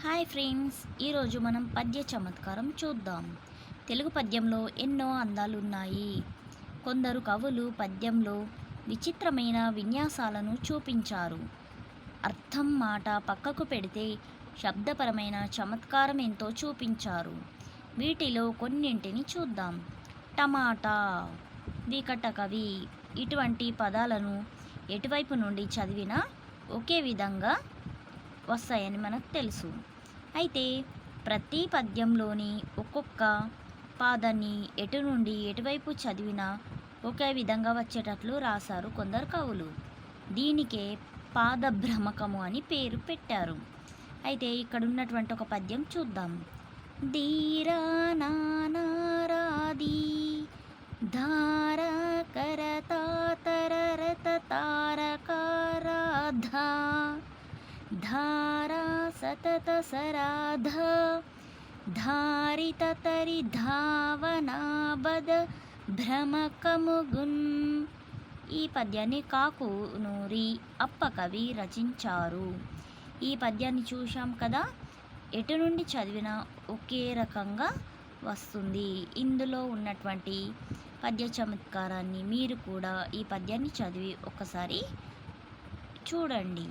Hi friends, ఈరోజు మనం పద్య చమత్కారం చూద్దాం. తెలుగు పద్యంలో ఎన్నో అందాలున్నాయి. కొందరు కవులు పద్యంలో విచిత్రమైన విన్యాసాలను చూపించారు. అర్థం మాట పక్కకు పెడితే శబ్దపరమైన చమత్కారం ఎంతో చూపించారు. వీటిలో కొన్నింటిని చూద్దాం. టమాటా, వికట కవి. ఇటువంటి పదాలను ఎటువైపు నుండి చదివినా ఒకే విధంగా వస్తాయని మనకు తెలుసు. అయితే ప్రతి పద్యంలోని ఒక్కొక్క పాదాన్ని ఎటు నుండి ఎటువైపు చదివినా ఒకే విధంగా వచ్చేటట్లు రాశారు కొందరు కవులు. దీనికే పాదభ్రమకము అని పేరు పెట్టారు. అయితే ఇక్కడ ఉన్నటువంటి ఒక పద్యం చూద్దాం. ధీరా నానారాది ధార కరతా తరరత తారకారాధా ధారా సతత సరాధ ధారిత తరి ధావనాబద భ్రమకముగున్. ఈ పద్యాన్ని కాకునూరి అప్పకవి రచించారు. ఈ పద్యాన్ని చూశాం కదా, ఎటు నుండి చదివినా ఒకే రకంగా వస్తుంది. ఇందులో ఉన్నటువంటి పద్య చమత్కారాన్ని మీరు కూడా ఈ పద్యాన్ని చదివి ఒకసారి చూడండి.